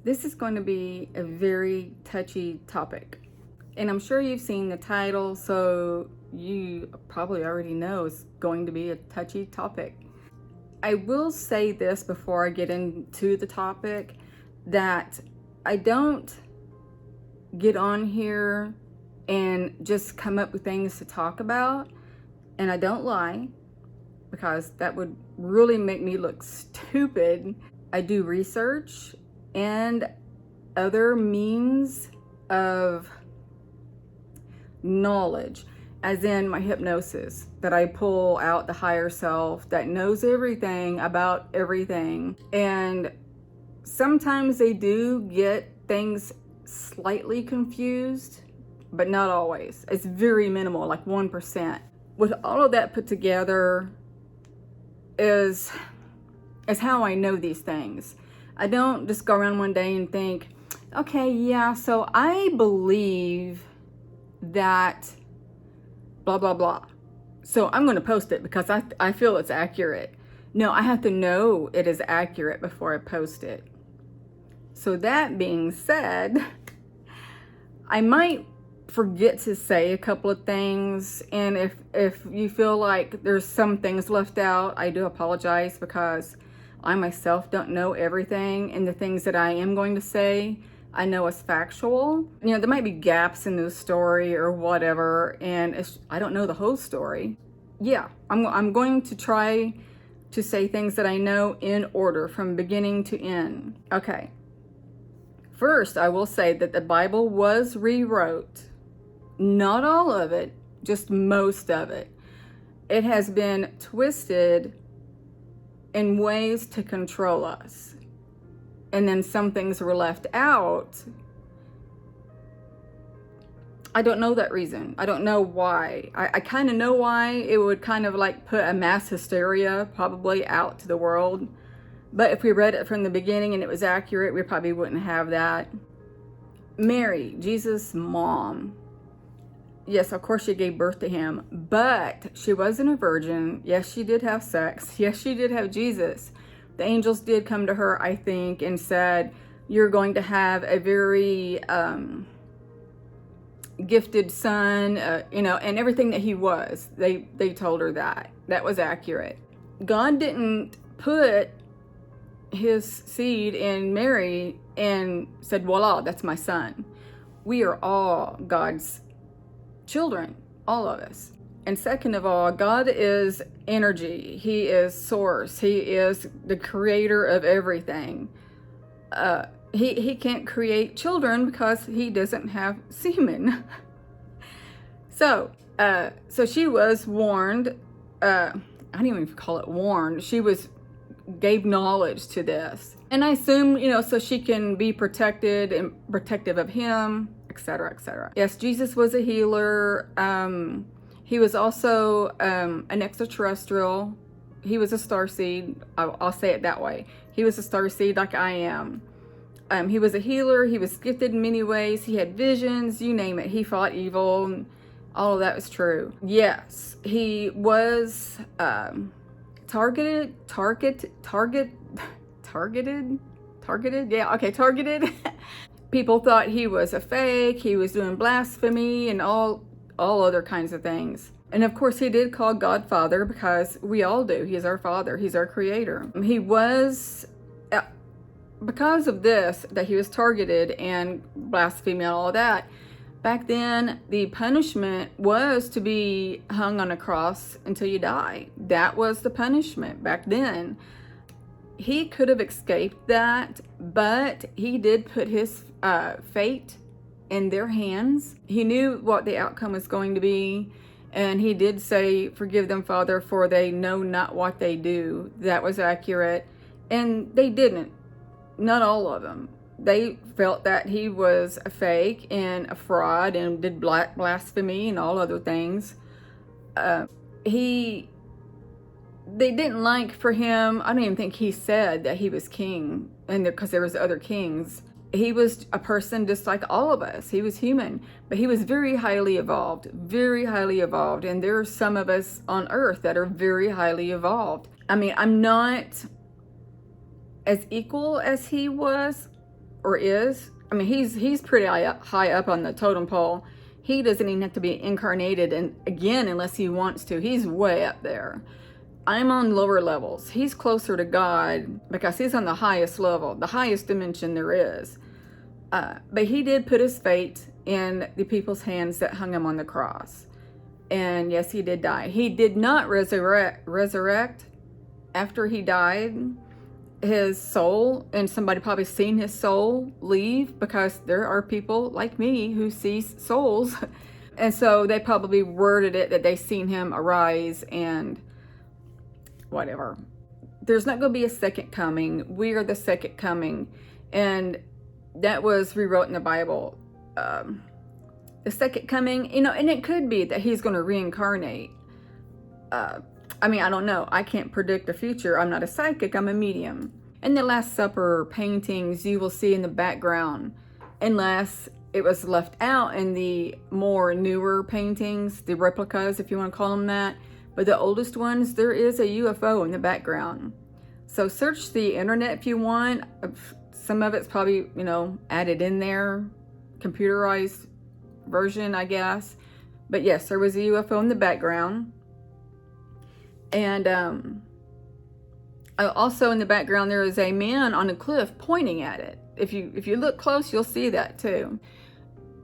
This is going to be a very touchy topic. And I'm sure you've seen the title, so you probably already know it's going to be a touchy topic. I will say this before I get into the topic, that I don't get on here and just come up with things to talk about, and I don't lie, because that would really make me look stupid. I do research and other means of knowledge, as in my hypnosis, that I pull out the higher self that knows everything about everything. And sometimes they do get things slightly confused, but not always. It's very minimal, like 1%. With all of that put together is how I know these things. I don't just go around one day and think, okay, yeah, so I believe that blah, blah, blah, so I'm going to post it because I feel it's accurate. No, I have to know it is accurate before I post it. So that being said, I might forget to say a couple of things, and if you feel like there's some things left out, I do apologize, because I myself don't know everything, and the things that I am going to say, I know as factual. You know, there might be gaps in the story or whatever, and I don't know the whole story. Yeah, I'm going to try to say things that I know in order from beginning to end. Okay. First, I will say that the Bible was rewrote. Not all of it, just most of it. It has been twisted in ways to control us. And then some things were left out. I don't know that reason. I don't know why. I kind of know why. It would kind of like put a mass hysteria probably out to the world. But if we read it from the beginning and it was accurate, we probably wouldn't have that. Mary, Jesus' mom. Yes, of course she gave birth to him, but she wasn't a virgin. Yes, she did have sex. Yes, she did have Jesus. The angels did come to her, I think, and said, you're going to have a very gifted son, and everything that he was. They told her that. That was accurate. God didn't put his seed in Mary and said, voila, that's my son. We are all God's children, all of us. And second of all, God is energy. He is source. He is the creator of everything. He can't create children because he doesn't have semen. So she was warned. I don't even call it warned. She gave knowledge to this. And I assume, so she can be protected and protective of him, etc., etc. Yes, Jesus was a healer. He was also an extraterrestrial. He was a starseed. I'll say it that way. He was a starseed like I am. He was a healer. He was gifted in many ways. He had visions, you name it. He fought evil. All of that was true. Yes, he was targeted. Yeah, okay, targeted. People thought he was a fake. He was doing blasphemy and all other kinds of things. And of course, he did call God Father, because we all do. He is our Father. He's our Creator. He was, because of this, that he was targeted and blasphemy and all of that. Back then, the punishment was to be hung on a cross until you die. That was the punishment back then. He could have escaped that, but he did put his fate in their hands. He knew what the outcome was going to be, and he did say, forgive them, Father, for they know not what they do. That was accurate, and they didn't. Not all of them. They felt that he was a fake and a fraud and did blasphemy and all other things. They didn't like for him. I don't even think he said that he was king, and because there was other kings. He was a person just like all of us. He was human, but he was very highly evolved, and there are some of us on earth that are very highly evolved. I mean, I'm not as equal as he was or is. I mean, he's pretty high up on the totem pole. He doesn't even have to be incarnated and again unless he wants to. He's way up there. I'm on lower levels. He's closer to God because he's on the highest level, the highest dimension there is. But he did put his fate in the people's hands that hung him on the cross. And yes, he did die. He did not resurrect after he died. His soul, and somebody probably seen his soul leave, because there are people like me who see souls. And so they probably worded it that they seen him arise and whatever. There's not going to be a second coming. We are the second coming. And that was rewrote in the Bible. The second coming, you know, and it could be that he's going to reincarnate. I mean, I don't know. I can't predict the future. I'm not a psychic. I'm a medium. In the Last Supper paintings, you will see in the background, unless it was left out in the more newer paintings, the replicas, if you want to call them that. But the oldest ones, there is a UFO in the background. So search the internet if you want. Some of it's probably, you know, added in there, computerized version, I guess. But yes, there was a UFO in the background. And also in the background, there is a man on a cliff pointing at it. If you look close, you'll see that too.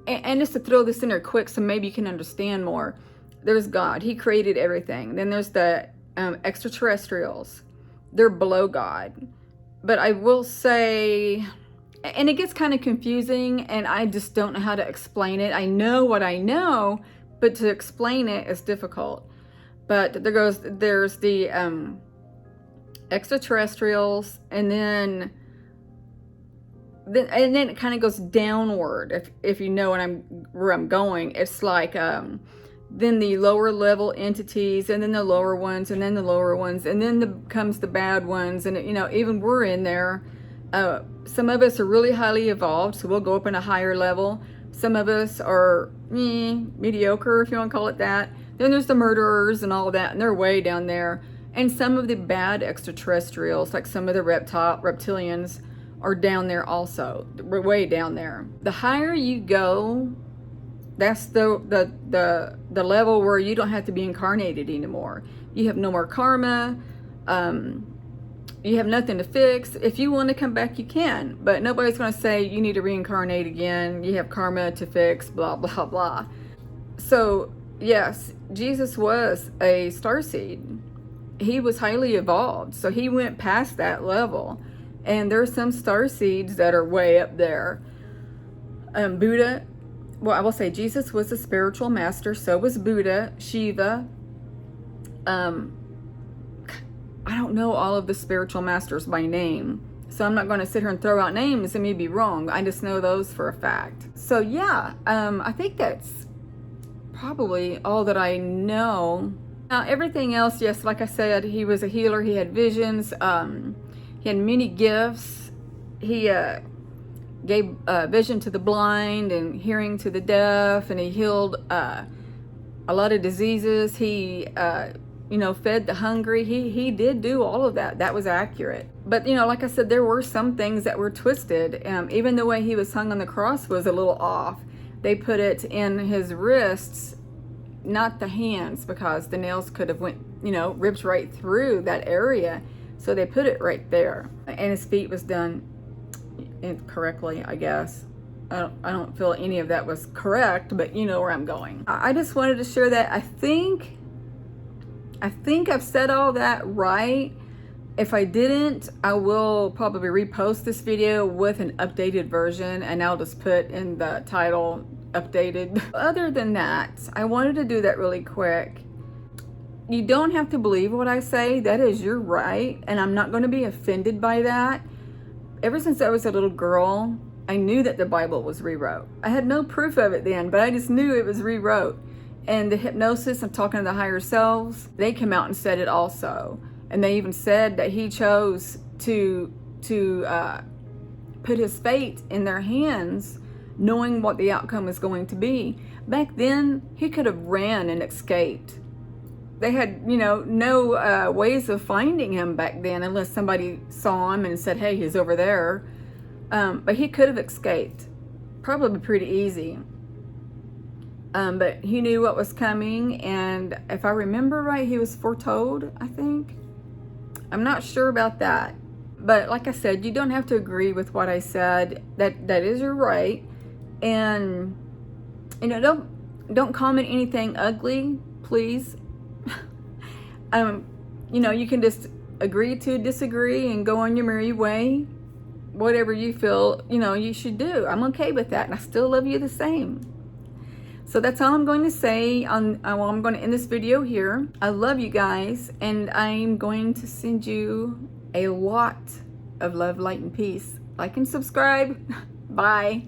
And just to throw this in there quick so maybe you can understand more. There's God. He created everything. Then there's the extraterrestrials. They're below God. But I will say, and it gets kind of confusing, and I just don't know how to explain it. I know what I know, but to explain it is difficult. But there's the extraterrestrials, and then it kind of goes downward. If you know where I'm going, it's like then the lower level entities, and then the lower ones, and then the lower ones, and then comes the bad ones, and you know, even we're in there. Some of us are really highly evolved, so we'll go up in a higher level. Some of us are mediocre, if you want to call it that. Then there's the murderers and all of that, and they're way down there. And some of the bad extraterrestrials, like some of the reptilians, are down there also. We're way down there. The higher you go, that's the level where you don't have to be incarnated anymore. You have no more karma. You have nothing to fix. If you want to come back, you can. But nobody's going to say you need to reincarnate again. You have karma to fix, blah, blah, blah. So, yes, Jesus was a starseed. He was highly evolved. So he went past that level. And there's some starseeds that are way up there. Buddha, well, I will say Jesus was a spiritual master. So was Buddha, Shiva. I don't know all of the spiritual masters by name, so I'm not going to sit here and throw out names and maybe wrong. I just know those for a fact. So yeah, I think that's probably all that I know. Now everything else, yes, like I said, he was a healer. He had visions. He had many gifts. He gave vision to the blind and hearing to the deaf, and he healed a lot of diseases. He fed the hungry. He did do all of that. That was accurate. But, like I said, there were some things that were twisted. Even the way he was hung on the cross was a little off. They put it in his wrists, not the hands, because the nails could have ripped right through that area. So they put it right there. And his feet was done incorrectly, I guess. I don't feel any of that was correct, but you know where I'm going. I just wanted to share that. I think I've said all that right. If I didn't, I will probably repost this video with an updated version, and I'll just put in the title updated. Other than that, I wanted to do that really quick. You don't have to believe what I say. That is your right, and I'm not going to be offended by that. Ever since I was a little girl, I knew that the Bible was rewrote. I had no proof of it then, but I just knew it was rewrote. And the hypnosis, I'm talking to the higher selves, they came out and said it also. And they even said that he chose to put his fate in their hands, knowing what the outcome was going to be. Back then, he could have ran and escaped. They had, no ways of finding him back then unless somebody saw him and said, hey, he's over there. But he could have escaped, probably pretty easy. But he knew what was coming, and if I remember right, he was foretold, I think. I'm not sure about that. But like I said, you don't have to agree with what I said. That is your right. And you know, don't comment anything ugly, please. You know, you can just agree to disagree and go on your merry way. Whatever you feel, you know, you should do. I'm okay with that, and I still love you the same. So that's all I'm going to say on, well, I'm going to end this video here. I love you guys, and I'm going to send you a lot of love, light, and peace. Like and subscribe. Bye.